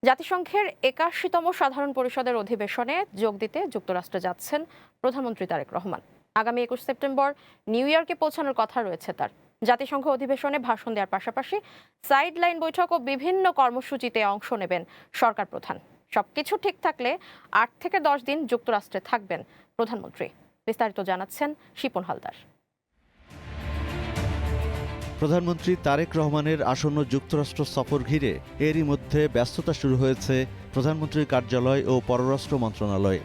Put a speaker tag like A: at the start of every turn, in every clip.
A: জাতিসংঘের ৮১তম সাধারণ পরিষদের অধিবেশনে যোগ দিতে যুক্তরাষ্ট্রে যাচ্ছেন প্রধানমন্ত্রী তারেক রহমান। আগামী ২১ সেপ্টেম্বর নিউ ইয়র্কে পৌঁছানোর কথা রয়েছে তার। জাতিসংঘ অধিবেশনে ভাষণ দেওয়ার পাশাপাশি সাইড লাইন বৈঠক ও বিভিন্ন কর্মসূচিতে অংশ নেবেন সরকার প্রধান। সবকিছু ঠিক থাকলে ৮ থেকে ১০ দিন যুক্তরাষ্ট্রে থাকবেন প্রধানমন্ত্রী। বিস্তারিত জানাচ্ছেন শিপন হালদার।
B: প্রধানমন্ত্রী তারেক রহমানের আসন্ন যুক্তরাষ্ট্র সফর ঘিরে এরই মধ্যে ব্যস্ততা শুরু হয়েছে প্রধানমন্ত্রীর কার্যালয় ও পররাষ্ট্র মন্ত্রণালয়ে।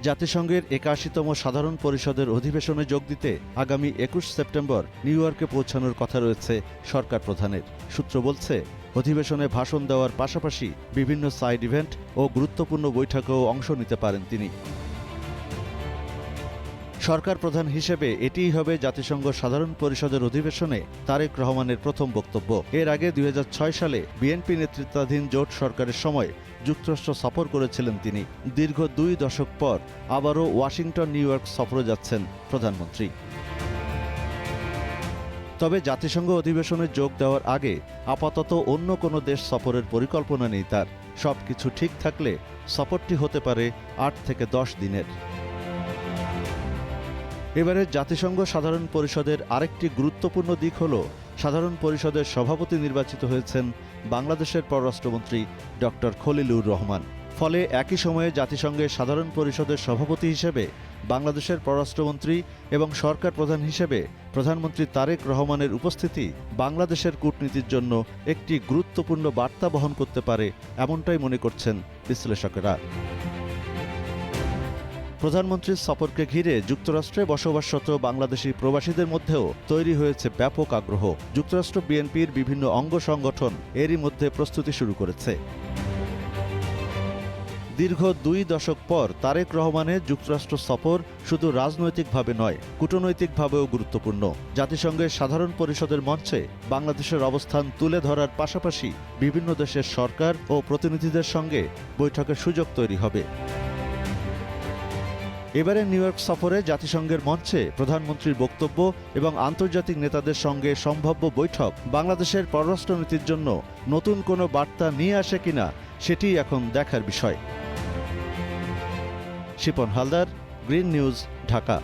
B: জাতিসংঘের ৮১তম সাধারণ পরিষদের অধিবেশনে যোগ দিতে আগামী ২১ সেপ্টেম্বর নিউ ইয়র্কে পৌঁছানোর কথা রয়েছে সরকার প্রধানের। সূত্র বলছে, অধিবেশনে ভাষণ দেওয়ার পাশাপাশি বিভিন্ন সাইড ইভেন্ট ও গুরুত্বপূর্ণ বৈঠকেও অংশ নিতে পারেন তিনি। সরকার প্রধান হিসেবে এটিই হবে জাতিসংঘ সাধারণ পরিষদের অধিবেশনে তারেক রহমানের প্রথম বক্তব্য। এর আগে ২০০৬ সালে বিএনপি নেতৃত্বাধীন জোট সরকারের সময় যুক্তরাষ্ট্র সফর করেছিলেন তিনি। দীর্ঘ ২ দশক পর আবারও ওয়াশিংটন নিউ ইয়র্ক সফরে যাচ্ছেন প্রধানমন্ত্রী। তবে জাতিসংঘ অধিবেশনে যোগ দেওয়ার আগে আপাতত অন্য কোনো দেশ সফরের পরিকল্পনা নেই তার। সবকিছু ঠিক থাকলে সফরটি হতে পারে ৮ থেকে ১০ দিনের। এবারে জাতিসংঘ সাধারণ পরিষদের আরেকটি গুরুত্বপূর্ণ দিক হল, সাধারণ পরিষদের সভাপতি নির্বাচিত হয়েছেন বাংলাদেশের পররাষ্ট্রমন্ত্রী ডক্টর খলিলুর রহমান। ফলে একই সময়ে জাতিসংঘের সাধারণ পরিষদের সভাপতি হিসেবে বাংলাদেশের পররাষ্ট্রমন্ত্রী এবং সরকার প্রধান হিসেবে প্রধানমন্ত্রী তারেক রহমানের উপস্থিতি বাংলাদেশের কূটনীতির জন্য একটি গুরুত্বপূর্ণ বার্তা বহন করতে পারে, এমনটাই মনে করছেন বিশ্লেষকেরা। প্রধানমন্ত্রীর সফরকে ঘিরে যুক্তরাষ্ট্রে বসবাসরত বাংলাদেশি প্রবাসীদের মধ্যেও তৈরি হয়েছে ব্যাপক আগ্রহ। যুক্তরাষ্ট্র বিএনপির বিভিন্ন অঙ্গ সংগঠন এরই মধ্যে প্রস্তুতি শুরু করেছে। দীর্ঘ ২ দশক পর তারেক রহমানের যুক্তরাষ্ট্র সফর শুধু রাজনৈতিকভাবে নয়, কূটনৈতিকভাবেও গুরুত্বপূর্ণ। জাতিসংঘের সাধারণ পরিষদের মঞ্চে বাংলাদেশের অবস্থান তুলে ধরার পাশাপাশি বিভিন্ন দেশের সরকার ও প্রতিনিধিদের সঙ্গে বৈঠকের সুযোগ তৈরি হবে। এবারে নিউ ইয়র্ক সফরে জাতিসংঘের মঞ্চে প্রধানমন্ত্রীর বক্তব্য এবং আন্তর্জাতিক নেতাদের সঙ্গে সম্ভাব্য বৈঠক বাংলাদেশের পররাষ্ট্রনীতির জন্য নতুন কোনো বার্তা নিয়ে আসে কিনা, সেটি এখন দেখার বিষয়। Shipon Haldar, green news, Dhaka.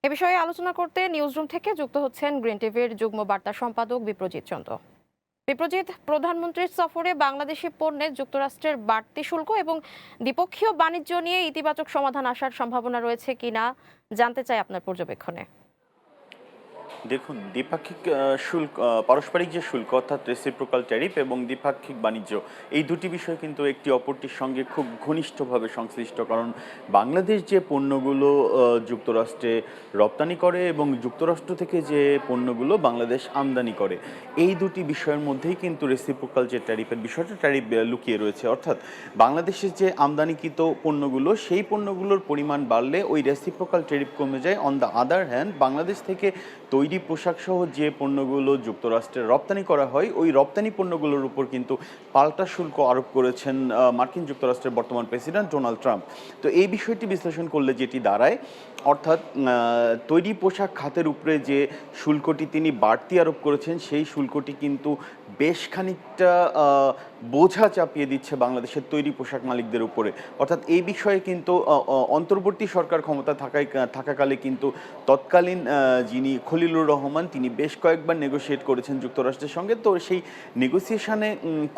A: এ বিষয়ে আলোচনা করতে নিউজরুম থেকে যুক্ত হচ্ছেন গ্রিন টিভির যুগ্ম বার্তা সম্পাদক বিপ্রজিৎ চন্দ্র। বিপ্রজিৎ, প্রধানমন্ত্রীর সফরে বাংলাদেশি পণ্যে যুক্তরাষ্ট্রের বাড়তি শুল্ক এবং দ্বিপক্ষীয় বাণিজ্য নিয়ে ইতিবাচক সমাধান আসার সম্ভাবনা রয়েছে কিনা জানতে চাই আপনার পর্যবেক্ষণে।
C: দেখুন, দ্বিপাক্ষিক শুল্ক, পারস্পরিক যে শুল্ক অর্থাৎ রেসিপ্রোকাল ট্যারিফ এবং দ্বিপাক্ষিক বাণিজ্য, এই দুটি বিষয় কিন্তু একটি অপরটির সঙ্গে খুব ঘনিষ্ঠভাবে সংশ্লিষ্ট। কারণ বাংলাদেশ যে পণ্যগুলো যুক্তরাষ্ট্রে রপ্তানি করে এবং যুক্তরাষ্ট্র থেকে যে পণ্যগুলো বাংলাদেশ আমদানি করে, এই দুটি বিষয়ের মধ্যেই কিন্তু রেসিপ্রোকাল যে ট্যারিফের বিষয়টা, ট্যারিফ লুকিয়ে রয়েছে। অর্থাৎ বাংলাদেশের যে আমদানিকৃত পণ্যগুলো, সেই পণ্যগুলোর পরিমাণ বাড়লে ওই রেসিপ্রোকাল ট্যারিফ কমে যায়। On the other hand, Bangladesh থেকে তৈরি পোশাক সহ যে পণ্যগুলো যুক্তরাষ্ট্রে রপ্তানি করা হয়, ওই রপ্তানি পণ্যগুলোর উপর কিন্তু পাল্টা শুল্ক আরোপ করেছেন মার্কিন যুক্তরাষ্ট্রের বর্তমান প্রেসিডেন্ট ডোনাল্ড ট্রাম্প। তো এই বিষয়টি বিশ্লেষণ করলে যেটি দাঁড়ায়, অর্থাৎ তৈরি পোশাক খাতের উপরে যে শুল্কটি তিনি বাড়তি আরোপ করেছেন, সেই শুল্কটি কিন্তু বেশ খানিকটা বোঝা চাপিয়ে দিচ্ছে বাংলাদেশের তৈরি পোশাক মালিকদের উপরে। অর্থাৎ এই বিষয়ে কিন্তু অন্তর্বর্তী সরকার ক্ষমতা থাকাকালে কিন্তু তৎকালীন যিনি খলিলুর রহমান, তিনি বেশ কয়েকবার নেগোশিয়েট করেছেন যুক্তরাষ্ট্রের সঙ্গে। তো সেই নেগোসিয়েশনে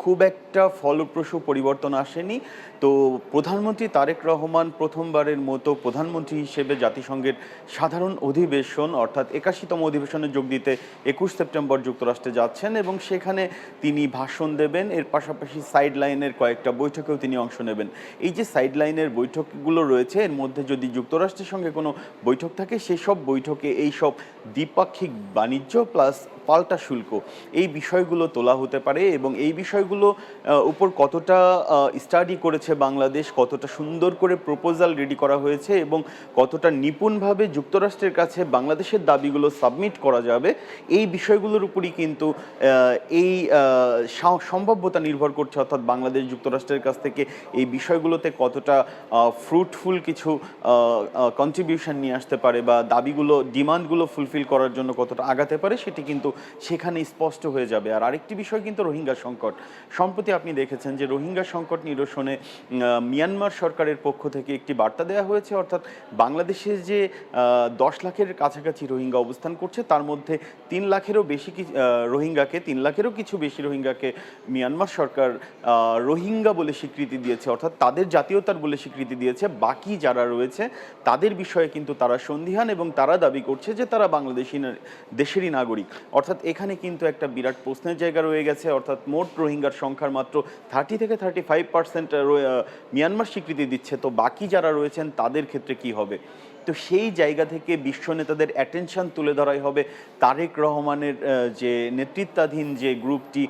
C: খুব একটা ফলপ্রসূ পরিবর্তন আসেনি। তো প্রধানমন্ত্রী তারেক রহমান প্রথমবারের মতো প্রধানমন্ত্রী হিসেবে জাতিসংঘের সাধারণ অধিবেশন অর্থাৎ ৮১তম অধিবেশনে যোগ দিতে ২১ সেপ্টেম্বর যুক্তরাষ্ট্রে যাচ্ছেন এবং সেখানে তিনি ভাষণ দেবেন। এর পাশাপাশি সাইড লাইনের কয়েকটা বৈঠকেও তিনি অংশ নেবেন। এই যে সাইড লাইনের বৈঠকগুলো রয়েছে, এর মধ্যে যদি যুক্তরাষ্ট্রের সঙ্গে কোনো বৈঠক থাকে, সেসব বৈঠকে এইসব দ্বিপাক্ষিক বাণিজ্য প্লাস পাল্টা শুল্ক, এই বিষয়গুলো তোলা হতে পারে। এবং এই বিষয়গুলো উপর কতটা স্টাডি করেছে বাংলাদেশ, কতটা সুন্দর করে প্রপোজাল রেডি করা হয়েছে এবং কতটা নিপুণভাবে যুক্তরাষ্ট্রের কাছে বাংলাদেশের দাবিগুলো সাবমিট করা যাবে, এই বিষয়গুলোর উপরই কিন্তু এই সম্ভাব্যতা নির্ভর করছে। অর্থাৎ বাংলাদেশ যুক্তরাষ্ট্রের কাছ থেকে এই বিষয়গুলোতে কতটা ফ্রুটফুল কিছু কন্ট্রিবিউশন নিয়ে আসতে পারে বা দাবিগুলো ডিমান্ডগুলো ফুলফিল করার জন্য কতটা আগাতে পারে, সেটি কিন্তু সেখানে স্পষ্ট হয়ে যাবে। আর আরেকটি বিষয় কিন্তু রোহিঙ্গা সংকট। সম্প্রতি আপনি দেখেছেন যে রোহিঙ্গা সংকট নিরসনে মিয়ানমার সরকারের পক্ষ থেকে একটি বার্তা দেওয়া হয়েছে। অর্থাৎ বাংলাদেশে যে 10 লাখের কাছাকাছি রোহিঙ্গা অবস্থান করছে, তার মধ্যে 3 লাখেরও বেশি রোহিঙ্গাকে 3 লাখেরও কিছু বেশি রোহিঙ্গাকে মিয়ানমার সরকার রোহিঙ্গা বলে স্বীকৃতি দিয়েছে, অর্থাৎ তাদের জাতীয়তার বলে স্বীকৃতি দিয়েছে। বাকি যারা রয়েছে তাদের বিষয়ে কিন্তু তারা সন্দিহান এবং তারা দাবি করছে যে তারা দেশেরই নাগরিক। অর্থাৎ এখানে কিন্তু একটা বিরাট প্রশ্নের জায়গা রয়ে গেছে। অর্থাৎ মোট রোহিঙ্গার সংখ্যার মাত্র 30 থেকে 35% মিয়ানমার স্বীকৃতি দিচ্ছে, তো বাকি যারা রয়েছেন তাদের ক্ষেত্রে কি হবে? তো সেই জায়গা থেকে বিশ্ব নেতাদের অ্যাটেনশন তুলে ধরাই হবে তারেক রহমানের যে নেতৃত্বাধীন যে গ্রুপটি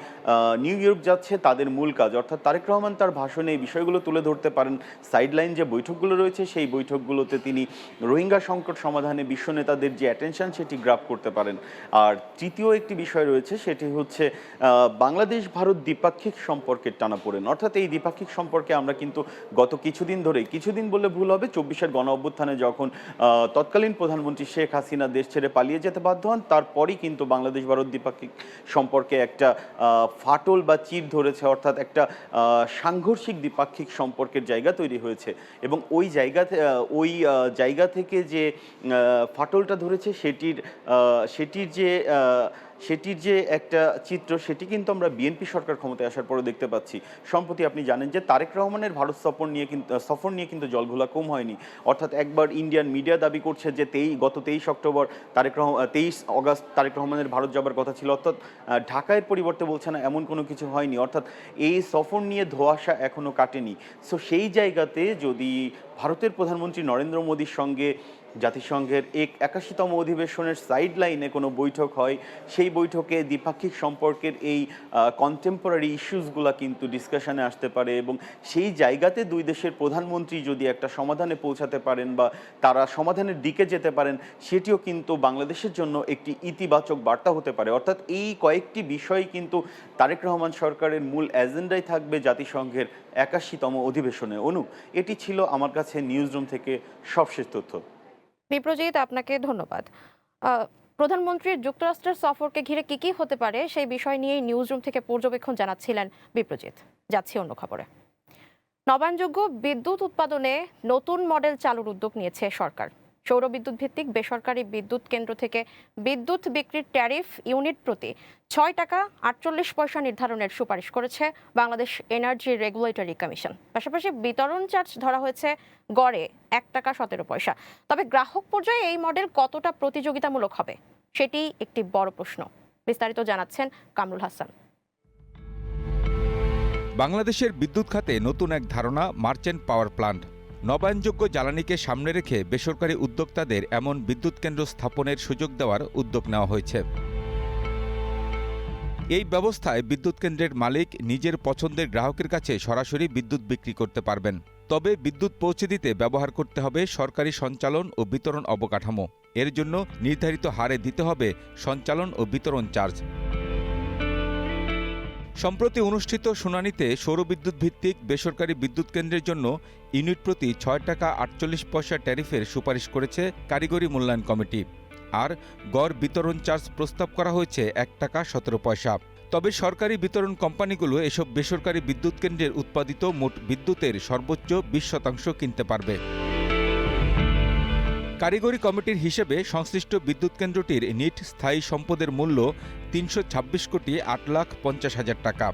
C: নিউ ইয়র্ক যাচ্ছে তাদের মূল কাজ। অর্থাৎ তারেক রহমান তার ভাষণে এই বিষয়গুলো তুলে ধরতে পারেন। সাইডলাইন যে বৈঠকগুলো রয়েছে সেই বৈঠকগুলোতে তিনি রোহিঙ্গা সংকট সমাধানে বিশ্ব নেতাদের যে অ্যাটেনশন সেটি গ্রাব করতে পারেন। আর তৃতীয় একটি বিষয় রয়েছে, সেটি হচ্ছে বাংলাদেশ ভারত দ্বিপাক্ষিক সম্পর্কের টানাপোড়েন। অর্থাৎ এই দ্বিপাক্ষিক সম্পর্কে আমরা কিন্তু গত কিছুদিন ধরে, কিছুদিন বললে ভুল হবে, 24-এর গণ অভ্যুত্থানে যখন তৎকালীন প্রধানমন্ত্রী শেখ হাসিনা দেশ ছেড়ে পালিয়ে যেতে বাধ্য হন, তারপরই কিন্তু বাংলাদেশ ভারত দ্বিপাক্ষিক সম্পর্কে একটা ফাটল বা চির ধরেছে। অর্থাৎ একটা সাংঘর্ষিক দ্বিপাক্ষিক সম্পর্কের জায়গা তৈরি হয়েছে এবং ওই জায়গা থেকে যে ফাটলটা ধরেছে সেটির যে একটা চিত্র, সেটি কিন্তু আমরা বিএনপি সরকার ক্ষমতায় আসার পরে দেখতে পাচ্ছি। সম্প্রতি আপনি জানেন যে তারেক রহমানের ভারত সফর নিয়ে কিন্তু জলঘোলা কম হয়নি। অর্থাৎ একবার ইন্ডিয়ান মিডিয়া দাবি করছে যে গত 23 অক্টোবর 23 অগাস্ট তারেক রহমানের ভারত যাবার কথা ছিল, অর্থাৎ ঢাকায় পরিবর্তে বলছে না এমন কোনো কিছু হয়নি। অর্থাৎ এই সফর নিয়ে ধোঁয়াশা এখনও কাটেনি। সো সেই জায়গাতে যদি ভারতের প্রধানমন্ত্রী নরেন্দ্র মোদীর সঙ্গে জাতিসংঘের 81তম অধিবেশনের সাইড লাইনে কোনো বৈঠক হয়, সেই বৈঠকে দ্বিপাক্ষিক সম্পর্কের এই কন্টেম্পোরারি ইস্যুসগুলো কিন্তু ডিসকাশনে আসতে পারে এবং সেই জায়গাতে দুই দেশের প্রধানমন্ত্রী যদি একটা সমাধানে পৌঁছাতে পারেন বা তারা সমাধানের দিকে যেতে পারেন, সেটিও কিন্তু বাংলাদেশের জন্য একটি ইতিবাচক বার্তা হতে পারে। অর্থাৎ এই কয়েকটি বিষয় কিন্তু তারেক রহমান সরকারের মূল এজেন্ডায় থাকবে জাতিসংঘের 81তম অধিবেশনে। অনু, এটি ছিল আমার কাছে নিউজরুম থেকে সবশেষ তথ্য।
A: বিপ্রজিৎ, আপনাকে ধন্যবাদ। প্রধানমন্ত্রীর যুক্তরাষ্ট্রের সফরকে ঘিরে কি হতে পারে সেই বিষয় নিয়ে নিউজরুম থেকে পর্যবেক্ষণ জানাচ্ছিলেন বিপ্রজিৎ। যাচ্ছি অন্য খবরে। নবায়নযোগ্য বিদ্যুৎ উৎপাদনে নতুন মডেল চালুর উদ্যোগ নিয়েছে সরকার। সৌর বিদ্যুৎ ভিত্তিক বেসরকারি বিদ্যুৎ কেন্দ্র থেকে বিদ্যুৎ বিক্রির ট্যারিফ ইউনিট প্রতি 6 টাকা 48 পয়সা নির্ধারণের সুপারিশ করেছে বাংলাদেশ এনার্জি রেগুলেটরি কমিশন। পাশাপাশি বিতরণ চার্জ ধরা হয়েছে গড়ে 1 টাকা 17 পয়সা। তবে গ্রাহক পর্যায়ে এই মডেল কতটা প্রতিযোগিতামূলক হবে সেটি একটি বড় প্রশ্ন। বিস্তারিত জানাচ্ছেন কামরুল হাসান।
D: বাংলাদেশের বিদ্যুৎ খাতে নতুন এক ধারণা মার্চেন্ট পাওয়ার প্লান্ট। নবায়নযোগ্য জ্বালানিকে সামনে রেখে বেসরকারি উদ্যোক্তাদের এমন বিদ্যুৎ কেন্দ্র স্থাপনের সুযোগ দেওয়ার উদ্যোগ নেওয়া হয়েছে। এই ব্যবস্থায় বিদ্যুৎ কেন্দ্রের মালিক নিজের পছন্দের গ্রাহকের কাছে সরাসরি বিদ্যুৎ বিক্রি করতে পারবেন। তবে বিদ্যুৎ পৌঁছে দিতে ব্যবহার করতে হবে সরকারি সঞ্চালন ও বিতরণ অবকাঠামো। এর জন্য নির্ধারিত হারে দিতে হবে সঞ্চালন ও বিতরণ চার্জ। সম্প্রতি অনুষ্ঠিত শুনানিতে সৌরবিদ্যুৎ ভিত্তিক বেসরকারি বিদ্যুৎ কেন্দ্রের জন্য ইউনিট প্রতি 6 টাকা 48 পয়সা ট্যারিফের সুপারিশ করেছে কারিগরি মূল্যায়ন কমিটি। আর গড় বিতরণ চার্জ প্রস্তাব করা হয়েছে 1 টাকা 17 পয়সা। তবে সরকারি বিতরণ কোম্পানিগুলো এসব বেসরকারি বিদ্যুৎ কেন্দ্রের উৎপাদিত মোট বিদ্যুতের সর্বোচ্চ 20% কিনতে পারবে। কারিগরি কমিটির হিসেবে সংশ্লিষ্ট বিদ্যুৎ কেন্দ্রটির নিট স্থায়ী সম্পদের মূল্য 326 কোটি 8,50,000 টাকা।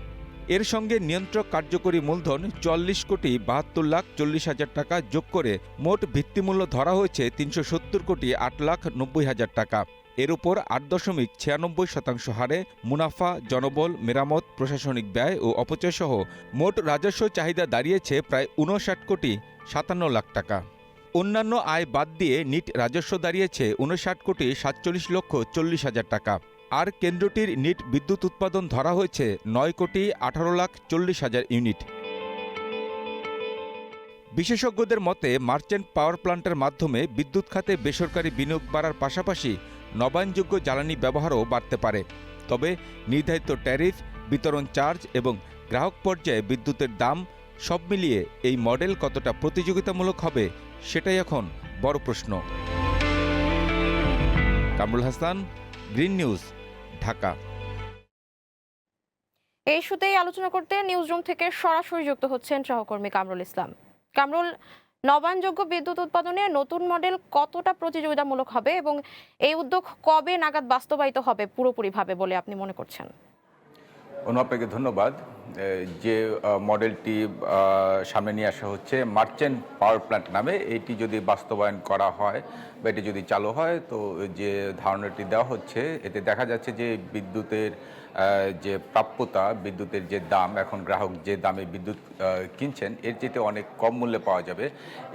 D: এর সঙ্গে নিয়ন্ত্রক কার্যকরী মূলধন 44 কোটি 72,40,000 টাকা যোগ করে মোট ভিত্তিমূল্য ধরা হয়েছে 370 কোটি 8,90,000 টাকা। এর উপর 8.96% হারে মুনাফা, জনবল, মেরামত, প্রশাসনিক ব্যয় ও অপচয়সহ মোট রাজস্ব চাহিদা দাঁড়িয়েছে প্রায় 59 কোটি 57 লাখ টাকা। অন্যান্য আয় বাদ দিয়ে নিট রাজস্ব দাঁড়িয়েছে 59 কোটি 47,40,000 টাকা। আর কেন্দ্রটির নিট বিদ্যুৎ উৎপাদন ধরা হয়েছে 9 কোটি 18,40,000 ইউনিট। বিশেষজ্ঞদের মতে মার্চেন্ট পাওয়ার প্ল্যান্টের মাধ্যমে বিদ্যুৎ খাতে বেসরকারি বিনিয়োগ বাড়ার পাশাপাশি নবায়নযোগ্য জ্বালানি ব্যবহারও বাড়তে পারে। তবে নির্ধারিত ট্যারিফ, বিতরণ চার্জ এবং গ্রাহক পর্যায়ে বিদ্যুতের দাম সব মিলিয়ে এই মডেল কতটা প্রতিযোগিতামূলক হবে সেটাই এখন বড় প্রশ্ন। Kamrul Hasan, green news, Dhaka.
A: এই ইস্যুতেই আলোচনা করতে নিউজরুম থেকে সরাসরি যুক্ত হচ্ছেন সহকর্মী কামরুল ইসলাম। কামরুল, নবায়নযোগ্য বিদ্যুৎ উৎপাদনে নতুন মডেল কতটা প্রতিযোগিতামূলক হবে এবং এই উদ্যোগ কবে নাগাদ বাস্তবায়িত হবে পুরোপুরিভাবে বলে আপনি মনে করছেন?
E: আপনাকে ধন্যবাদ। যে মডেলটি সামনে নিয়ে আসা হচ্ছে মার্চেন্ট পাওয়ার প্ল্যান্ট নামে, এটি যদি বাস্তবায়ন করা হয় বা এটি যদি চালু হয়, তো যে ধারণাটি দেওয়া হচ্ছে এতে দেখা যাচ্ছে যে বিদ্যুতের যে প্রাপ্যতা, বিদ্যুতের যে দাম, এখন গ্রাহক যে দামে বিদ্যুৎ কিনছেন এর চেয়ে অনেক কম মূল্যে পাওয়া যাবে।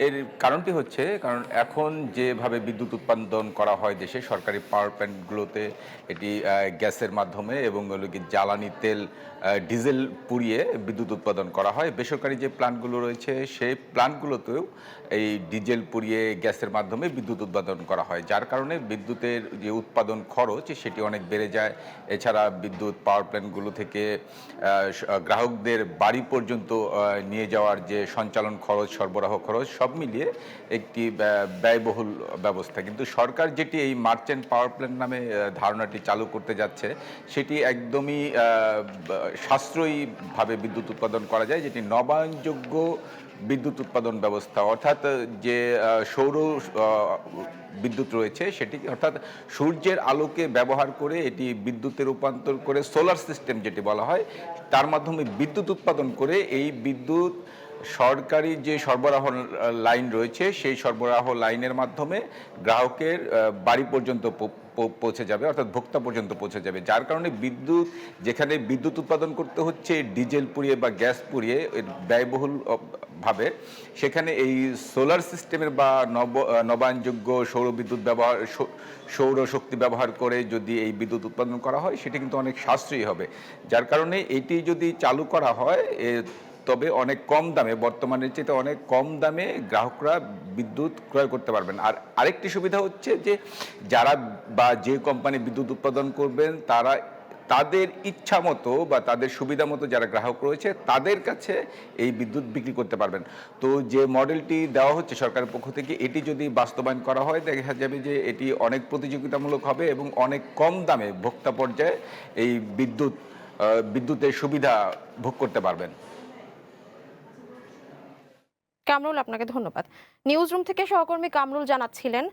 E: এর কারণটি হচ্ছে, কারণ এখন যেভাবে বিদ্যুৎ উৎপাদন করা হয় দেশে সরকারি পাওয়ার প্ল্যান্টগুলোতে, এটি গ্যাসের মাধ্যমে এবং জ্বালানি তেল, ডিজেল পুড়িয়ে বিদ্যুৎ উৎপাদন করা হয়। বেসরকারি যে প্ল্যান্টগুলো রয়েছে সেই প্ল্যান্টগুলোতেও এই ডিজেল পুড়িয়ে গ্যাসের মাধ্যমে বিদ্যুৎ উৎপাদন করা হয়, যার কারণে বিদ্যুতের যে উৎপাদন খরচ সেটি অনেক বেড়ে যায়। এছাড়া বিদ্যুৎ পাওয়ার প্ল্যান্টগুলো থেকে গ্রাহকদের বাড়ি পর্যন্ত নিয়ে যাওয়ার যে সঞ্চালন খরচ, সরবরাহ খরচ সব মিলিয়ে একটি ব্যয়বহুল ব্যবস্থা। কিন্তু সরকার যেটি এই মার্চেন্ট পাওয়ার প্ল্যান্ট নামে ধারণাটি চালু করতে যাচ্ছে সেটি একদমই সাশ্রয়ীভাবে বিদ্যুৎ উৎপাদন করা যায়, যেটি নবায়নযোগ্য বিদ্যুৎ উৎপাদন ব্যবস্থা, অর্থাৎ যে সৌর বিদ্যুৎ রয়েছে সেটি, অর্থাৎ সূর্যের আলোকে ব্যবহার করে এটি বিদ্যুতে রূপান্তর করে সোলার সিস্টেম যেটি বলা হয়, তার মাধ্যমে বিদ্যুৎ উৎপাদন করে এই বিদ্যুৎ সরকারি যে সরবরাহ লাইন রয়েছে সেই সরবরাহ লাইনের মাধ্যমে গ্রাহকের বাড়ি পর্যন্ত পৌঁছে যাবে, অর্থাৎ ভোক্তা পর্যন্ত পৌঁছে যাবে। যার কারণে বিদ্যুৎ, যেখানে বিদ্যুৎ উৎপাদন করতে হচ্ছে ডিজেল পুড়িয়ে বা গ্যাস পুড়িয়ে ব্যয়বহুল ভাবে, সেখানে এই সোলার সিস্টেমের বা নবায়নযোগ্য সৌর শক্তি ব্যবহার করে যদি এই বিদ্যুৎ উৎপাদন করা হয় সেটি কিন্তু অনেক সাশ্রয়ী হবে। যার কারণে এটি যদি চালু করা হয় তবে অনেক কম দামে, বর্তমানের চেয়ে অনেক কম দামে গ্রাহকরা বিদ্যুৎ ক্রয় করতে পারবেন। আর আরেকটি সুবিধা হচ্ছে যে যারা বা যে কোম্পানি বিদ্যুৎ উৎপাদন করবেন তারা তাদের ইচ্ছা মতো বা তাদের সুবিধা মতো যারা গ্রাহক রয়েছে তাদের কাছে এই বিদ্যুৎ বিক্রি করতে পারবেন। তো যে মডেলটি দেওয়া হচ্ছে সরকারের পক্ষ থেকে, এটি যদি বাস্তবায়ন করা হয় দেখা যাবে যে এটি অনেক প্রতিযোগিতামূলক হবে এবং অনেক কম দামে ভোক্তা পর্যায়ে এই বিদ্যুতের সুবিধা ভোগ করতে পারবেন।
A: কামরুল, আপনাকে ধন্যবাদ। নিউজরুম থেকে সহকর্মী কামরুল জানাচ্ছিলেন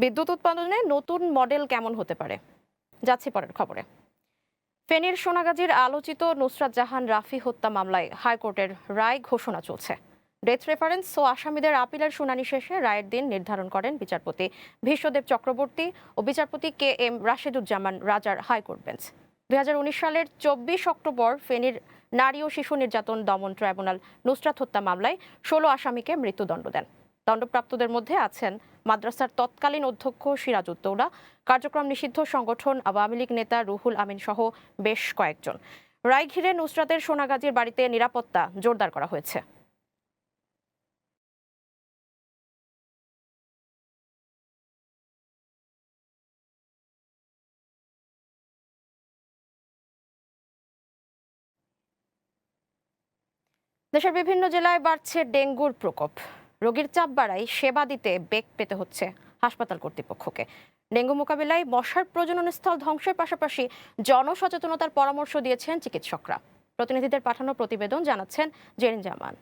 A: বিদ্যুৎ উৎপাদনে নতুন মডেল কেমন হতে পারে। যাচ্ছি পরের খবরে। ফেনীর সোনাগাজীর আলোচিত নুসরাত জাহান রাফি হত্যা মামলায় হাইকোর্টের রায় ঘোষণা চলছে। ডেথ রেফারেন্স ও আসামিদের আপিলের শুনানি শেষে রায়ের দিন নির্ধারণ করেন বিচারপতি ভীষ্মদেব চক্রবর্তী ও বিচারপতি KM রাশেদুজ্জামান রাজার হাইকোর্ট বেঞ্চ। 2019 সালের 24 অক্টোবর ফেনীর নারী ও শিশু নির্যাতন দমন ট্রাইব্যুনাল নুসরাত হত্যা মামলায় 16 আসামিকে মৃত্যুদণ্ড দেন। দণ্ডপ্রাপ্তদের মধ্যে আছেন মাদ্রাসার তৎকালীন অধ্যক্ষ সিরাজউদ্দৌলা, কার্যক্রম নিষিদ্ধ সংগঠন আওয়ামী লীগ নেতা রুহুল আমিন সহ বেশ কয়েকজন। রায় ঘিরে নুসরাতের সোনাগাজীর বাড়িতে নিরাপত্তা জোরদার করা হয়েছে। দেশের বিভিন্ন জেলায় বাড়ছে ডেঙ্গুর প্রকোপ। রোগীর চাপ বাড়ায় সেবা দিতে বেগ পেতে হচ্ছে হাসপাতাল কর্তৃপক্ষকে। ডেঙ্গু মোকাবিলায় মশার প্রজননস্থল ধ্বংসের পাশাপাশি জনসচেতনতার পরামর্শ দিয়েছেন চিকিৎসকরা। প্রতিনিধিদের পাঠানো প্রতিবেদন জানাচ্ছেন জেরিন জামান।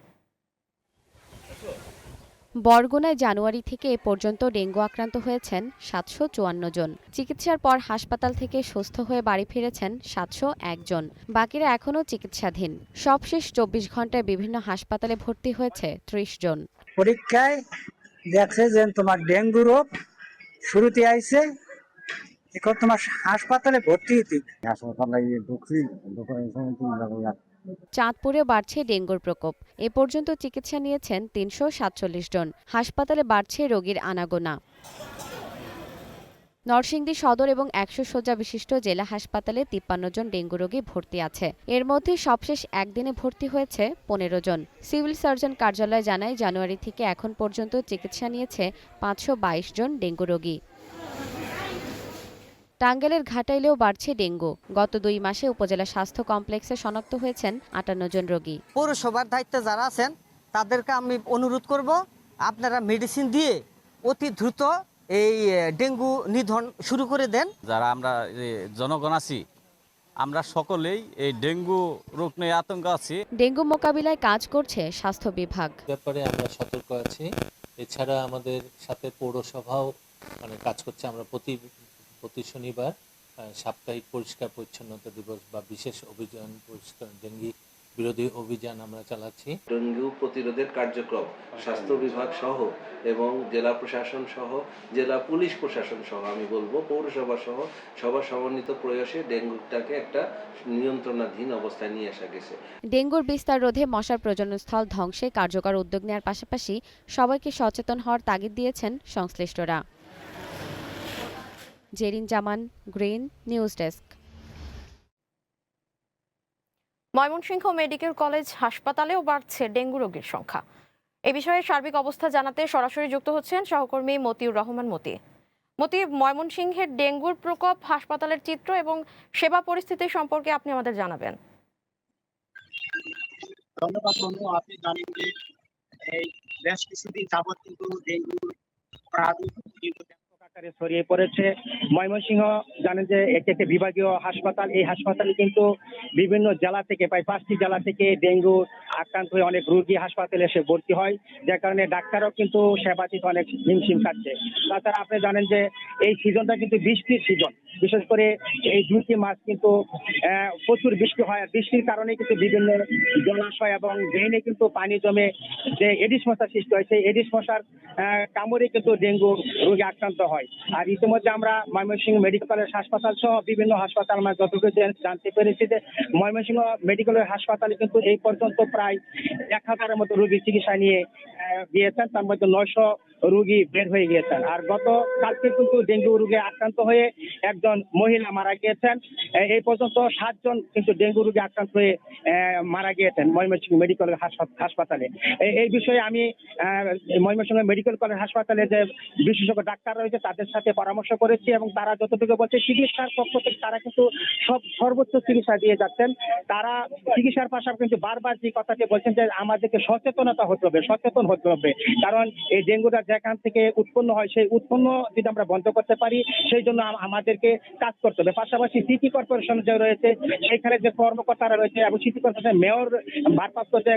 F: বরগুনায় জানুয়ারি থেকে এ পর্যন্ত ডেঙ্গু আক্রান্ত হয়েছেন 754 জন। চিকিৎসার পর হাসপাতাল থেকে সুস্থ হয়ে বাড়ি ফিরেছেন 701 জন। বাকিরা এখনও চিকিৎসাধীন। সবশেষ 24 ঘন্টায় বিভিন্ন হাসপাতালে ভর্তি হয়েছে 30 জন।
G: পরীক্ষায় দেখছে যে তোমার ডেঙ্গু রোগ শুরুতে আইছে, এখন তোমার হাসপাতালে ভর্তি হতে
F: চাঁদপুরে বাড়ছে ডেঙ্গুর প্রকোপ। এ পর্যন্ত চিকিৎসা নিয়েছেন 347 জন। হাসপাতালে বাড়ছে রোগীর আনাগোনা। নরসিংদী সদর এবং ১০০ শয্যা বিশিষ্ট জেলা হাসপাতালে ৫৩ জন ডেঙ্গু রোগী ভর্তি আছে। এর মধ্যে সবশেষ একদিনে ভর্তি হয়েছে ১৫ জন। সিভিল সার্জন কার্যালয় জানায়, জানুয়ারি থেকে এখন পর্যন্ত চিকিৎসা নিয়েছে ৫২২ জন ডেঙ্গু রোগী। টাঙ্গাইলের ঘাটাইলেও বাড়ছে ডেঙ্গু। গত ২ মাসে উপজেলা স্বাস্থ্য কমপ্লেক্সে শনাক্ত হয়েছেন ৫৮ জন রোগী।
H: পৌরসভার দায়িত্বে যারা আছেন তাদেরকে আমি অনুরোধ করব, আপনারা মেডিসিন দিয়ে অতি দ্রুত এই ডেঙ্গু নিধন শুরু করে দেন।
I: যারা আমরা জনগণ আছি, আমরা সকলেই এই ডেঙ্গু রোগ নিয়ে আতঙ্ক আছি।
F: ডেঙ্গু মোকাবিলায় কাজ করছে স্বাস্থ্য বিভাগ।
J: ব্যাপারে আমরা সতর্ক আছি। এছাড়া আমাদের সাথে পৌরসভাও কাজ করছে। আমরা প্রতি শনিবার সাপ্তাহিক পরিষ্কার পরিচ্ছন্নতা দিবস বা বিশেষ অভিযান পরিষ্কার ডেঙ্গি বিরোধী অভিযান আমরা চালাচ্ছি।
K: ডেঙ্গু প্রতিরোধের কার্যক্রম স্বাস্থ্য বিভাগ সহ এবং জেলা প্রশাসন সহ জেলা পুলিশ প্রশাসন সহ আমি বলবো পৌরসভা সহ সবার সমন্বিত প্রয়াসে ডেঙ্গুটাকে একটা নিয়ন্ত্রণাধীন অবস্থায় নিয়ে আসা গেছে।
F: ডেঙ্গুর বিস্তার রোধে মশার প্রজননস্থল ধ্বংসে কার্যকর উদ্যোগ নেওয়ার পাশাপাশি সবাইকে সচেতন হওয়ার তাগিদ দিয়েছেন সংশ্লিষ্টরা। Zerin Zaman, green news desk.
A: Mymensingh medical college হাসপাতালেও বাড়ছে ডেঙ্গু রোগীর সংখ্যা। এ বিষয়ে সার্বিক অবস্থা জানাতে সরাসরি যুক্ত হচ্ছেন সহকর্মী মতিউর রহমান মতি। ময়মনসিংহের ডেঙ্গুর প্রকোপ, হাসপাতালের চিত্র এবং সেবা পরিস্থিতি সম্পর্কে আপনি আমাদের জানাবেন।
G: ধন্যবাদ বন্ধু। আপনি জানেন যে এই বেশ কিছুদিন যাবত কিন্তু ডেঙ্গুর প্রাদুর্ভাব কিন্তু ব্যাপক আকারে ছড়িয়ে পড়েছে। ময়মনসিংহ জানেন যে এটি একটি বিভাগীয় হাসপাতাল। এই হাসপাতালে কিন্তু বিভিন্ন জেলা থেকে প্রায় 5টি জেলা থেকে ডেঙ্গু আক্রান্ত হয়ে অনেক রোগী হাসপাতালে এসে ভর্তি হয়, যার কারণে ডাক্তারও কিন্তু সেবা দিতে অনেক হিমশিম খাচ্ছে। তাছাড়া আপনি জানেন যে এই সিজনটা কিন্তু বৃষ্টির সিজন। বিশেষ করে এই 2টি মাস কিন্তু প্রচুর বৃষ্টি হয়। আর বৃষ্টির কারণে কিন্তু বিভিন্ন জলাশয় এবং ড্রেনে কিন্তু পানি জমে যে এডিস মশার সৃষ্টি হয়, সেই এডিস মশার কামড়ে কিন্তু ডেঙ্গু রোগে আক্রান্ত হয়। আর ইতিমধ্যে আমরা ময়মনসিংহ মেডিকেল কলেজ হাসপাতাল সহ বিভিন্ন হাসপাতাল আমরা যতটুকু জানতে পেরেছি যে ময়মনসিংহ মেডিকেল হাসপাতালে কিন্তু এই পর্যন্ত প্রায় 1000-এর মতো রোগী চিকিৎসা নিয়ে গিয়েছেন, তার মধ্যে 900 রোগী বের হয়ে গিয়েছেন। আর গত কালকে কিন্তু ডেঙ্গু রোগে আক্রান্ত হয়ে একজন মহিলা মারা গিয়েছেন। এই পর্যন্ত 7 জন কিন্তু ডেঙ্গু রোগে আক্রান্ত হয়ে মারা গিয়েছেন ময়মনসিংহ মেডিকেল হাসপাতালে। এই বিষয়ে আমি ময়মনসিংহ মেডিকেল কলেজ হাসপাতালে যে বিশেষজ্ঞ ডাক্তার রয়েছে তাদের সাথে পরামর্শ করেছি এবং তারা যতটুকু বলছে চিকিৎসার পক্ষ থেকে তারা কিন্তু সর্বোচ্চ চিকিৎসা দিয়ে যাচ্ছেন। তারা চিকিৎসার পাশাপাশি কিন্তু বারবার যে কথাটি বলছেন যে আমাদেরকে সচেতন হতে হবে, কারণ এই ডেঙ্গুটা যেখান থেকে উৎপন্ন হয় সেই উৎপন্ন যদি আমরা বন্ধ করতে পারি সেই জন্য আমাদেরকে কাজ করতে হবে। পাশাপাশি সিটি কর্পোরেশন যে রয়েছে সেখানে যে কর্মকর্তারা রয়েছে এবং সিটি কর্পোরেশনের মেয়র ভারপ্রাপ্ত যে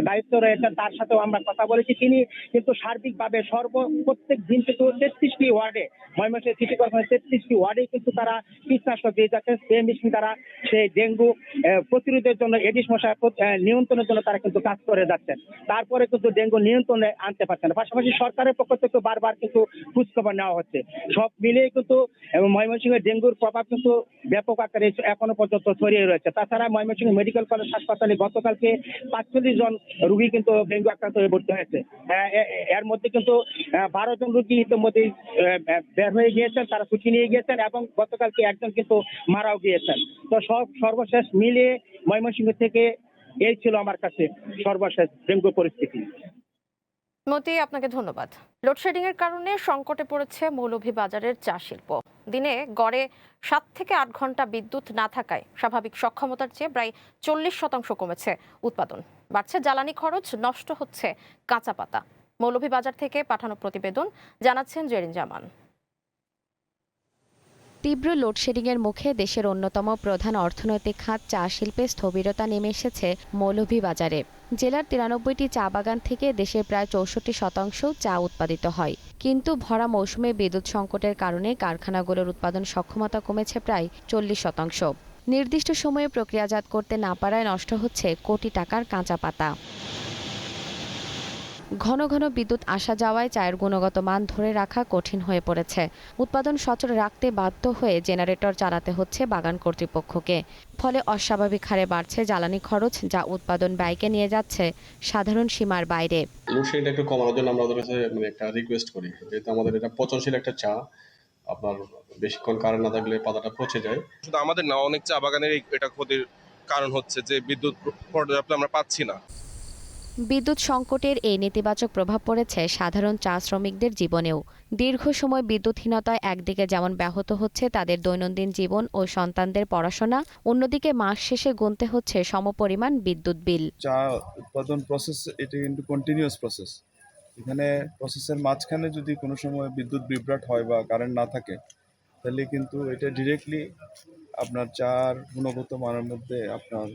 G: দায়িত্ব রয়েছে তার সাথেও আমরা কথা বলেছি। তিনি কিন্তু সার্বিকভাবে প্রত্যেক দিন কিন্তু 33টি ওয়ার্ডে ময়মনসিংহ সিটি কর্পোরেশনের 33টি ওয়ার্ডে কিন্তু তারা কীটনাশক দিয়ে যাচ্ছেন। সেই মেশিন তারা সেই ডেঙ্গু প্রতিরোধের জন্য এডিস মশা নিয়ন্ত্রণের জন্য তারা কিন্তু কাজ করে যাচ্ছেন। তারপরে কিন্তু ডেঙ্গু নিয়ন্ত্রণে আনতে পারছেন না। পাশাপাশি সরকারের পক্ষ থেকে বারবার কিন্তু খোঁজখবর নেওয়া হচ্ছে। সব মিলিয়ে কিন্তু ময়মনসিংহের ডেঙ্গুর প্রভাব কিন্তু ব্যাপক আকারে এখনো পর্যন্ত ছড়িয়ে রয়েছে। তাছাড়া ময়মনসিংহ মেডিকেল কলেজ হাসপাতালে গতকালকে 45 জন রোগী কিন্তু ডেঙ্গু আক্রান্ত হয়ে ভর্তি হয়েছে। এর মধ্যে কিন্তু 12 জন রোগী ইতিমধ্যে বের হয়ে গিয়েছেন, তারা ছুটি নিয়ে গিয়েছেন এবং গতকালকে একজন কিন্তু মারাও গিয়েছেন। তো সর্বশেষ মিলিয়ে ময়মনসিংহ থেকে এই ছিল আমার কাছে সর্বশেষ ডেঙ্গু পরিস্থিতি।
A: মতি, আপনাকে ধন্যবাদ। লোডশেডিং এর কারণে সংকটে পড়েছে মৌলভীবাজারের চা শিল্প। দিনে গড়ে 7 থেকে 8 ঘন্টা বিদ্যুৎ না থাকায় স্বাভাবিক সক্ষমতার চেয়ে প্রায় 40% কমেছে উৎপাদন। বাড়ছে জ্বালানি খরচ, নষ্ট হচ্ছে কাঁচা পাতা। মৌলভীবাজার থেকে পাঠানো প্রতিবেদন জানাচ্ছেন জেরিন জামান।
F: তীব্র লোডশেডিংয়ের মুখে দেশের অন্যতম প্রধান অর্থনৈতিক খাত চা শিল্পে স্থবিরতা নেমে এসেছে মৌলভীবাজারে। জেলার 93টি চা বাগান থেকে দেশের প্রায় 64% চা উৎপাদিত হয়, কিন্তু ভরা মৌসুমে বিদ্যুৎ সংকটের কারণে কারখানাগুলোর উৎপাদন সক্ষমতা কমেছে প্রায় 40%। নির্দিষ্ট সময়ে প্রক্রিয়াজাত করতে না পারায় নষ্ট হচ্ছে কোটি টাকার কাঁচা পাতা। ঘন ঘন বিদ্যুৎ আসা যাওয়ায় চায়ের গুণগত মান ধরে রাখা কঠিন হয়ে পড়েছে। উৎপাদন সচল রাখতে বাধ্য হয়ে জেনারেটর চালাতে হচ্ছে বাগান কর্তৃপক্ষকে। ফলে অস্বাভাবিক হারে বাড়ছে জ্বালানি খরচ, যা উৎপাদন ব্যয়কে নিয়ে যাচ্ছে সাধারণ সীমার বাইরে।
L: লোডশেডিংটা একটু কমানোর জন্য আমরা ওদের কাছে একটা রিকোয়েস্ট করি, যেহেতু আমাদের এটা পচনশীল একটা চা, আপনার বেশিক্ষণ কারেন্ট না থাকলে পাতাটা পচে যায়।
M: শুধু আমাদের না, অনেক চা বাগানের এটা ক্ষতির কারণ হচ্ছে যে বিদ্যুৎ পর্যাপ্ত আমরা পাচ্ছি না।
F: বিদ্যুৎ সংকটের এই নেতিবাচক প্রভাব পড়েছে সাধারণ চা শ্রমিকদের জীবনেও। দীর্ঘ সময় বিদ্যুৎহীনতায় একদিকে যেমন ব্যাহত হচ্ছে তাদের দৈনন্দিন জীবন ও সন্তানদের পড়াশোনা, অন্যদিকে মাস শেষে গুনতে হচ্ছে সমপরিমাণ বিদ্যুৎ বিল।
N: চা উৎপাদন প্রসেস এটা কিন্তু কন্টিনিউয়াস প্রসেস। এখানে প্রসেসের মাঝখানে যদি কোনো সময় বিদ্যুৎ বিভ্রাট হয় বা কারেন্ট না থাকে, তাহলে কিন্তু এটা ডিরেক্টলি আপনার চার গুণগত মানের মধ্যে আপনার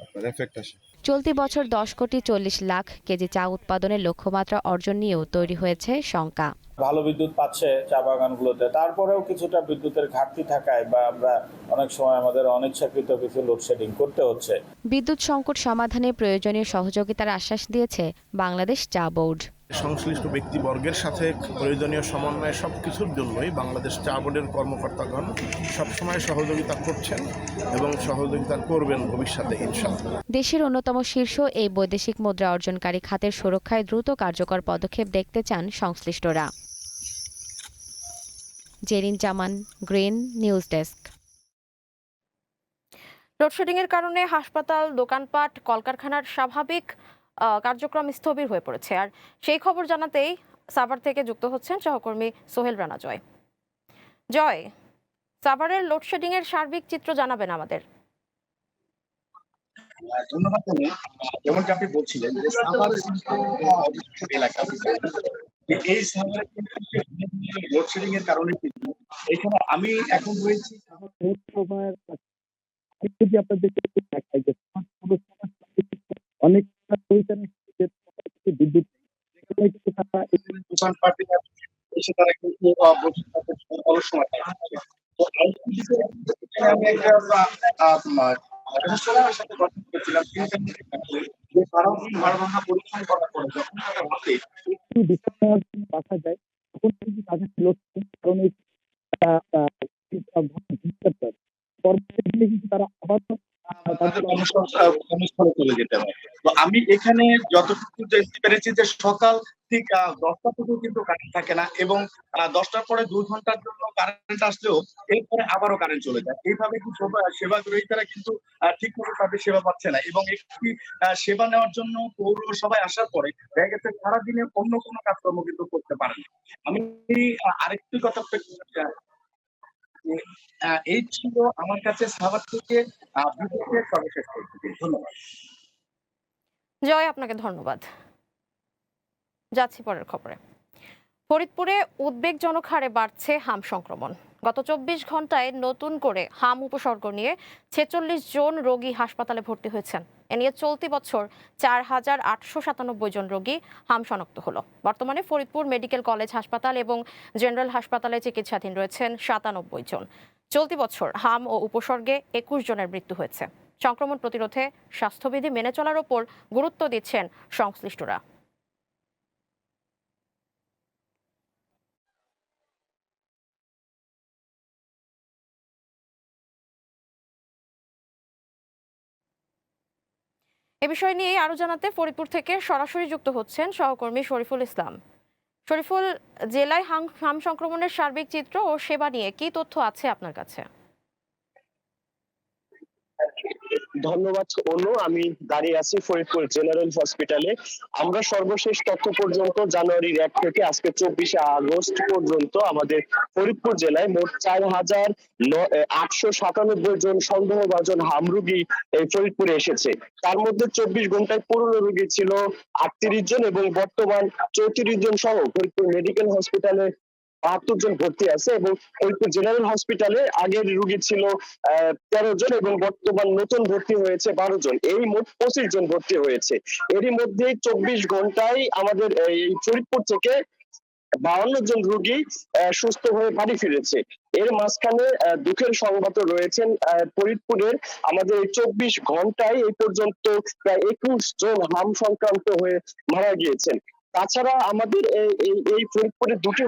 N: আপনার এফেক্ট আসে।
F: চলতি বছর 10 কোটি 40 লাখ কেজি চা উৎপাদনের লক্ষ্যমাত্রা অর্জন নিয়েও তৈরি হয়েছে শঙ্কা।
O: ভালো বিদ্যুৎ পাচ্ছে চা বাগানগুলোতে, তারপরেও কিছুটা বিদ্যুতের ঘাটতি থাকায় বা আমরা অনেক সময় আমাদের অনিচ্ছাকৃত কিছু লোডশেডিং করতে হচ্ছে।
F: বিদ্যুৎ সংকট সমাধানে প্রয়োজনীয় সহযোগিতার আশ্বাস দিয়েছে বাংলাদেশ চা বোর্ড।
P: সংশ্লিষ্ট ব্যক্তিবর্গের সাথে প্রয়োজনীয় সমন্বয় সবকিছুর জন্যই বাংলাদেশ চা বোর্ডের কর্মকর্তাগণ সবসময় সহযোগিতা করছেন এবং সহযোগিতা করবেন ভবিষ্যতে ইনশাআল্লাহ।
F: দেশের অন্যতম শীর্ষ এই বৈদেশিক মুদ্রা অর্জনকারী খাতের সুরক্ষায় দ্রুত কার্যকর পদক্ষেপ দেখতে চান সংশ্লিষ্টরা। Zerin Zaman, green news desk.
A: লোডশেডিংয়ের কারণে হাসপাতাল, দোকানপাট, কলকারখানার স্বাভাবিক কার্যক্রম স্থবির হয়ে পড়েছে। আর সেই খবর জানাতেই সাভার থেকে যুক্ত হচ্ছেন সহকর্মী সোহেল রানা জয়। জয়, সাভারের লোডশেডিংয়ের সার্বিক চিত্র জানাবেন আমাদের।
G: ধন্যবাদ। যেমনটি আপনি বলছিলেন যে সাভার এলাকা, এই সাভারে লোডশেডিং এর কারণে কিন্তু এখানে আমি এখন রয়েছি অনেক বিদ্যুৎ দোকানপাটে এসে তারা কিন্তু অলস সময় আমি একটা সাথে কথা বলছিলাম যে তারাও ভাড়া পরীক্ষা করার পরে যখন তারা হাতে একটু বিশ্রাম নেওয়ার জন্য বাসা যায়, তখন কিন্তু তাদের কারণ পরবর্তীতে কিন্তু তারা আবার তাদের কর্মস্থলে চলে যেতে হয়। তো আমি এখানে যতটুকু জানতে পেরেছি যে সকাল ঠিক 10টা থেকেও কিন্তু কারেন্ট থাকে না এবং 10টার পরে 2 ঘন্টার জন্য কারেন্ট আসলেও এরপরে আবারও কারেন্ট চলে যায়। এইভাবে কিন্তু সেবা গ্রহীতারা কিন্তু ঠিক মতো তাদের সেবা পাচ্ছে না এবং একটি সেবা নেওয়ার জন্য পৌরসভায় আসার পরে দেখা গেছে সারাদিনে অন্য কোনো কাজকর্ম কিন্তু করতে পারে না। আমি আরেকটি কথা এই ছিল আমার কাছে সাভার থেকে বিদ্যুতের সর্বশেষ পরিস্থিতি। ধন্যবাদ।
A: জয়, আপনাকে ধন্যবাদ। যাচ্ছি পরের খবরে। ফরিদপুরে উদ্বেগজনক হারে বাড়ছে হাম সংক্রমণ। গত 24 ঘন্টায় নতুন করে হাম উপসর্গ নিয়ে 46 জন রোগী হাসপাতালে ভর্তি হয়েছেন। এ নিয়ে চলতি বছর 4897 জন রোগী হাম শনাক্ত হলো। বর্তমানে ফরিদপুর মেডিকেল কলেজ হাসপাতাল এবং জেনারেল হাসপাতালে চিকিৎসাধীন রয়েছেন 97 জন। চলতি বছর হাম ও উপসর্গে 21 জনের মৃত্যু হয়েছে। সংক্রমণ প্রতিরোধে স্বাস্থ্যবিধি মেনে চলার ওপর গুরুত্ব দিচ্ছেন সংশ্লিষ্টরা। এ বিষয় নিয়ে আরো জানাতে ফরিদপুর থেকে সরাসরি যুক্ত হচ্ছেন সহকর্মী শরীফুল ইসলাম। শরীফুল, জেলায় হাম সংক্রমণের সার্বিক চিত্র ও সেবা নিয়ে কি তথ্য আছে আপনার কাছে?
Q: ধন্যবাদ অনু। আমি দাঁড়িয়ে আছি ফরিদপুর জেনারেল হসপিটালে। আমরা সর্বশেষ তথ্য পর্যন্ত জানুয়ারির 1 থেকে আজকে 24শে আগস্ট পর্যন্ত আমাদের ফরিদপুর জেলায় মোট 4897 জন সন্দেহভাজন হাম রোগী এই ফরিদপুরে এসেছে। তার মধ্যে 24 ঘন্টায় পুরনো রোগী ছিল 38 জন এবং বর্তমান 34 জন সহ ফরিদপুর মেডিকেল হসপিটালে 72 জন ভর্তি আছে এবং ফরিদপুর জেনারেল হসপিটালে আগের রোগী ছিল 13 জন এবং বর্তমান নতুন ভর্তি হয়েছে 12 জন। এই মোট 25 জন ভর্তি হয়েছে। এরই মধ্যে 24 ঘন্টায় আমাদের এই ফরিদপুর থেকে 52 জন রোগী সুস্থ হয়ে বাড়ি ফিরেছে। এর মাঝখানে দুঃখের সংবাদ রয়েছেন ফরিদপুরের আমাদের 24 ঘন্টায় এই পর্যন্ত প্রায় 21 জন হাম সংক্রান্ত হয়ে মারা গিয়েছেন। তাছাড়া আমাদের এই ফরিদপুরের দুটি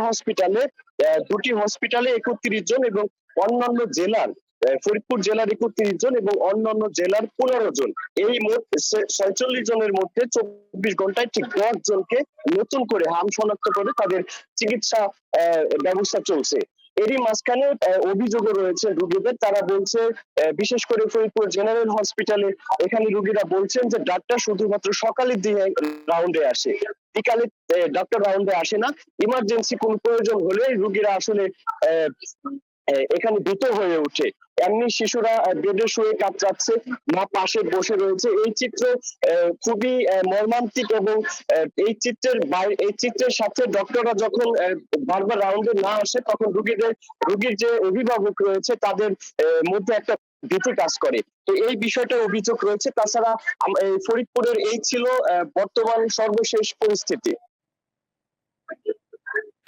Q: হসপিটালে 31 জন এবং অন্যান্য জেলার ফরিদপুর জেলার 31 জন এবং অন্যান্য জেলার 15 জন, এই মোট 46 জনের মধ্যে 24 ঘন্টায় ঠিক 10 জনকে নতুন করে হাম শনাক্ত করে তাদের চিকিৎসা ব্যবস্থা চলছে। এরই মাঝখানে অভিযোগও রয়েছে রোগীদের। তারা বলছে বিশেষ করে ফরিদপুর জেনারেল হসপিটালে এখানে রোগীরা বলছেন যে ডাক্তার শুধুমাত্র সকালের দিকে রাউন্ডে আসে, বিকালে ডাক্তার রাউন্ডে আসে না। ইমার্জেন্সি কোন প্রয়োজন হলে রোগীরা আসলে এখানে ভীত হয়ে ওঠে। এমনি শিশুরা বেডে শুয়ে কাতরাচ্ছে, মা পাশে বসে রয়েছে। এই চিত্র খুবই মর্মান্তিক এবং এই চিত্রের সাথে ডক্টররা যখন বারবার রাউন্ডে না আসে তখন রোগীর যে অভিভাবক রয়েছে তাদের মধ্যে একটা ভীতি কাজ করে। তো এই বিষয়টা অভিযোগ রয়েছে। তাছাড়া ফরিদপুরের এই ছিল বর্তমান সর্বশেষ পরিস্থিতি।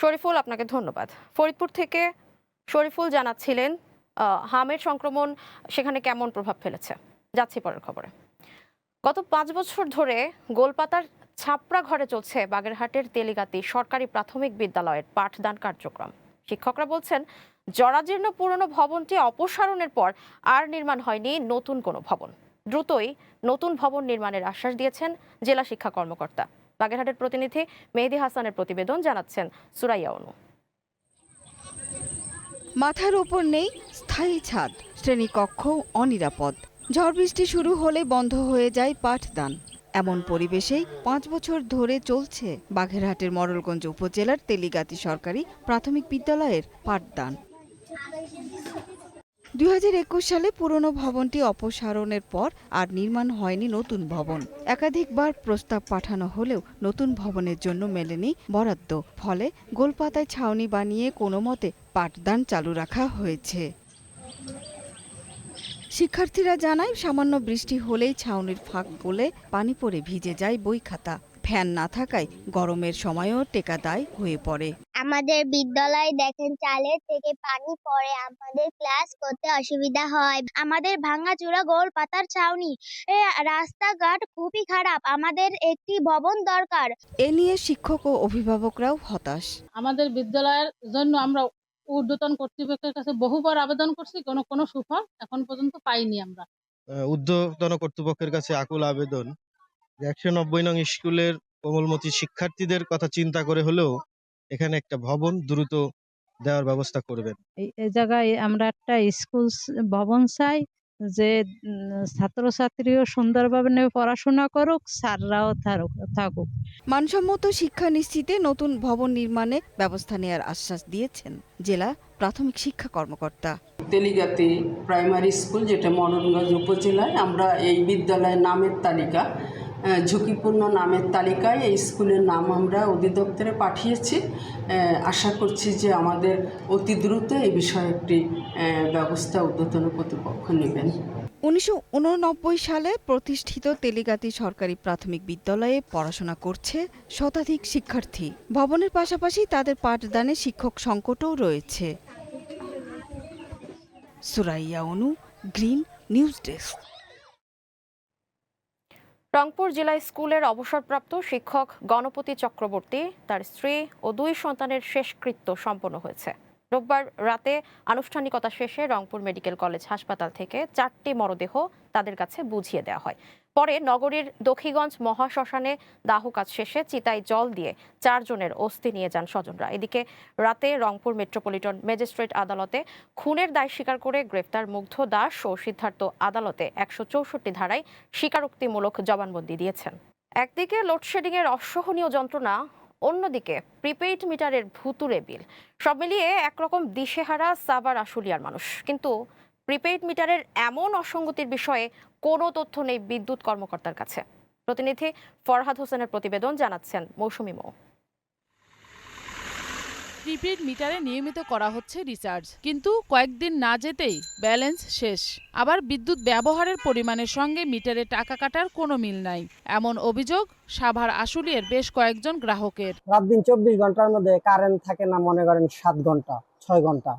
A: শরীফুল, আপনাকে ধন্যবাদ। ফরিদপুর থেকে শরীফুল জানাচ্ছিলেন হামের সংক্রমণ সেখানে কেমন প্রভাব ফেলেছে। যাচ্ছি পরের খবরে। গত ৫ বছর ধরে গোলপাতার ছাপড়া ঘরে চলছে বাগেরহাটের তেলিগাতি সরকারি প্রাথমিক বিদ্যালয়ের পাঠদান কার্যক্রম। শিক্ষকরা বলছেন জরাজীর্ণ পুরনো ভবনটি অপসারণের পর আর নির্মাণ হয়নি নতুন কোনো ভবন। দ্রুতই নতুন ভবন নির্মাণের আশ্বাস দিয়েছেন জেলা শিক্ষা কর্মকর্তা। বাগেরহাটের প্রতিনিধি মেহেদী হাসানের প্রতিবেদন, জানাচ্ছেন সুরাইয়া অনু।
R: মাথার উপর নেই স্থায়ী ছাদ, শ্রেণীকক্ষ অনিরাপদ। ঝড় বৃষ্টি শুরু হলে বন্ধ হয়ে যায় পাঠদান। এমন পরিবেশেই ৫ বছর ধরে চলছে বাগেরহাটের মডেলগঞ্জ উপজেলার তেলিগাতি সরকারি প্রাথমিক বিদ্যালয়ের পাঠদান। ২০২১ সালে পুরনো ভবনটি অপসারণের পর আর নির্মাণ হয়নি নতুন ভবন। একাধিকবার প্রস্তাব পাঠানো হলেও নতুন ভবনের জন্য মেলেনি বরাদ্দ। ফলে গোলপাতায় ছাউনি বানিয়ে কোনো মতে পাঠদান চালু রাখা হয়েছে। শিক্ষার্থীরা জানায় সামান্য বৃষ্টি হলেই ছাউনির ফাঁক গলে পানি পড়ে ভিজে যায় বই খাতা। ফ্যান না থাকায় গরমের সময়ও টেকাদায় হয়ে পড়ে।
S: আমাদের বিদ্যালয়ে দেখেন চালের থেকে পানি পড়ে, আমাদের ক্লাস করতে অসুবিধা হয়। আমাদের ভাঙাচোরা গোল পাতার ছাউনি, রাস্তাঘাট খুবই খারাপ। আমাদের একটি ভবন দরকার।
R: এ নিয়ে শিক্ষক ও অভিভাবকরাও হতাশ।
T: আমাদের বিদ্যালয়ের জন্য আমরা ঊর্ধ্বতন কর্তৃপক্ষের কাছে বহুবার আবেদন করছি, কোনো সুফল এখন পর্যন্ত পাইনি। আমরা
U: ঊর্ধ্বতন কর্তৃপক্ষের কাছে আকুল আবেদন ১৯০ নং স্কুলের কোমলমতি শিক্ষার্থীদের কথা চিন্তা করে হলেও এখানে একটা ভবন দ্রুত দেওয়ার ব্যবস্থা করবেন।
V: এই জায়গায় আমরা একটা স্কুল ভবন চাই, যে ছাত্রছাত্রীও সুন্দরভাবে পড়াশোনা করুক, স্যাররাও থাকুক।
R: মানসম্মত শিক্ষা নিশ্চিতে নতুন ভবন নির্মাণে ব্যবস্থা নেওয়ার আশ্বাস দিয়েছেন জেলা প্রাথমিক শিক্ষা কর্মকর্তা।
W: তেলিগাতি প্রাইমারি স্কুল, যেটা মডেলগঞ্জ উপজেলায়, আমরা এই বিদ্যালয়ের নামের তালিকা, ঝুঁকিপূর্ণ নামের তালিকায় এই স্কুলের নাম আমরা অধিদপ্তরে পাঠিয়েছি। আশা করছি যে আমাদের অতি দ্রুত এই বিষয়ে একটি ব্যবস্থা ঊর্ধ্বতন কর্তৃপক্ষ নেবেন।
R: ১৯৮৯ সালে প্রতিষ্ঠিত তেলিগাতি সরকারি প্রাথমিক বিদ্যালয়ে পড়াশোনা করছে শতাধিক শিক্ষার্থী। ভবনের পাশাপাশি তাদের পাঠদানে শিক্ষক সংকটও রয়েছে। সুরাইয়া অনু, গ্রিন নিউজ ডেস্ক।
A: রংপুর জেলা স্কুলের অবসরপ্রাপ্ত শিক্ষক গণপতি চক্রবর্তী, তার স্ত্রী ও 2 সন্তানের শেষকৃত্য সম্পন্ন হয়েছে। রোববার রাতে আনুষ্ঠানিকতা শেষে রংপুর মেডিকেল কলেজ হাসপাতাল থেকে 4টি মরদেহ তাদের কাছে বুঝিয়ে দেওয়া হয়। পরে নগরীর দক্ষিগঞ্জ মহাশ্মশানে দাহ কাজ শেষে চিতায় জল দিয়ে 4 জনের অস্থি নিয়ে যান স্বজনরা। এদিকে রাতে রংপুর মেট্রোপলিটন ম্যাজিস্ট্রেট আদালতে খুনের দায় স্বীকার করে গ্রেফতার মুগ্ধ দাস ও সিদ্ধার্থ আদালতে 164 ধারায় স্বীকারোক্তিমূলক জবানবন্দি দিয়েছেন। একদিকে লোডশেডিংয়ের অসহনীয় যন্ত্রণা, অন্যদিকে প্রিপেইড মিটারের ভুতুরে বিল, সব মিলিয়ে একরকম দিশেহারা সাভার আশুলিয়ার মানুষ। কিন্তু প্রিপেইড মিটারের এমন অসঙ্গতির বিষয়ে কোনো তথ্য নেই বিদ্যুৎ কর্মকর্তার কাছে। প্রতিনিধি ফরহাদ হোসেনের প্রতিবেদন, জানাচ্ছেন মৌসুমী মৌ।
X: প্রিপেড মিটারে নিয়মিত করা হচ্ছে রিচার্জ, কিন্তু কয়েকদিন না যেতেই ব্যালেন্স শেষ। আবার বিদ্যুৎ ব্যবহারের পরিমাণের সঙ্গে মিটারে টাকা কাটার কোনো মিল নাই, এমন অভিযোগ সাভার আশুলিয়ার বেশ কয়েকজন গ্রাহকের।
Y: রাত দিন 24 ঘন্টার মধ্যে কারেন্ট থাকে না, মনে করেন 7 ঘন্টা 6 ঘন্টা,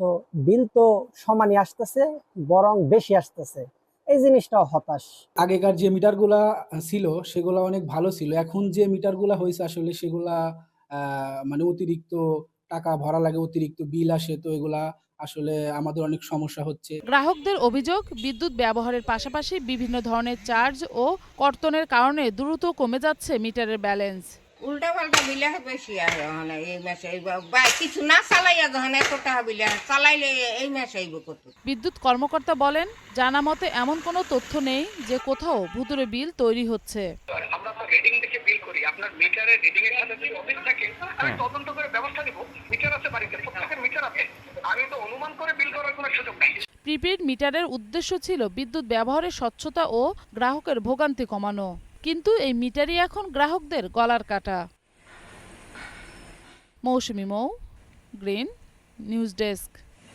Y: তো বিল তো সমানই আসতেছে, বরং বেশি আসতেছে। এই জিনিসটাও হতাশ।
Z: আগেকার যে মিটারগুলা ছিল সেগুলা অনেক ভালো ছিল, এখন যে মিটারগুলা হয়েছে আসলে সেগুলা মানে অতিরিক্ত টাকা ভরা লাগে, অতিরিক্ত বিল আসে, তো এগুলা আসলে আমাদের অনেক সমস্যা হচ্ছে।
X: গ্রাহকদের অভিযোগ, বিদ্যুৎ ব্যবহারের পাশাপাশি বিভিন্ন ধরনের চার্জ ও কর্তনের কারণে দ্রুত কমে যাচ্ছে মিটারের ব্যালেন্স।
B: উল্টা পাল্টা বিলে বেশি আর মানে এই মাসে কিছু না চালাইয়া যখন এত টাকা বিলে চালাইলে এই মাসে আইব কত।
X: বিদ্যুৎ কর্মকর্তা বলেন, জানা মতে এমন কোনো তথ্য নেই যে কোথাও ভুতুরে বিল তৈরি হচ্ছে।
C: আমরা তো রিডিং দেখে বিল করি, আপনার মিটারের রিডিং এর সাথে যদি অফিস থাকে আমি তদন্ত করে ব্যবস্থা নেব। মিটার আছে বাড়িতে, প্রত্যেকের মিটার আছে, আমি তো অনুমান করে বিল করার কোনো সুযোগ নাই।
X: প্রিপেড মিটারের উদ্দেশ্য ছিল বিদ্যুৎ ব্যবহারের স্বচ্ছতা ও গ্রাহকের ভোগান্তি কমানো, কিন্তু এই মিটারই এখন গ্রাহকদের গলার কাটা। মৌসুমী মৌ, গ্রিন নিউজ ডেস্ক।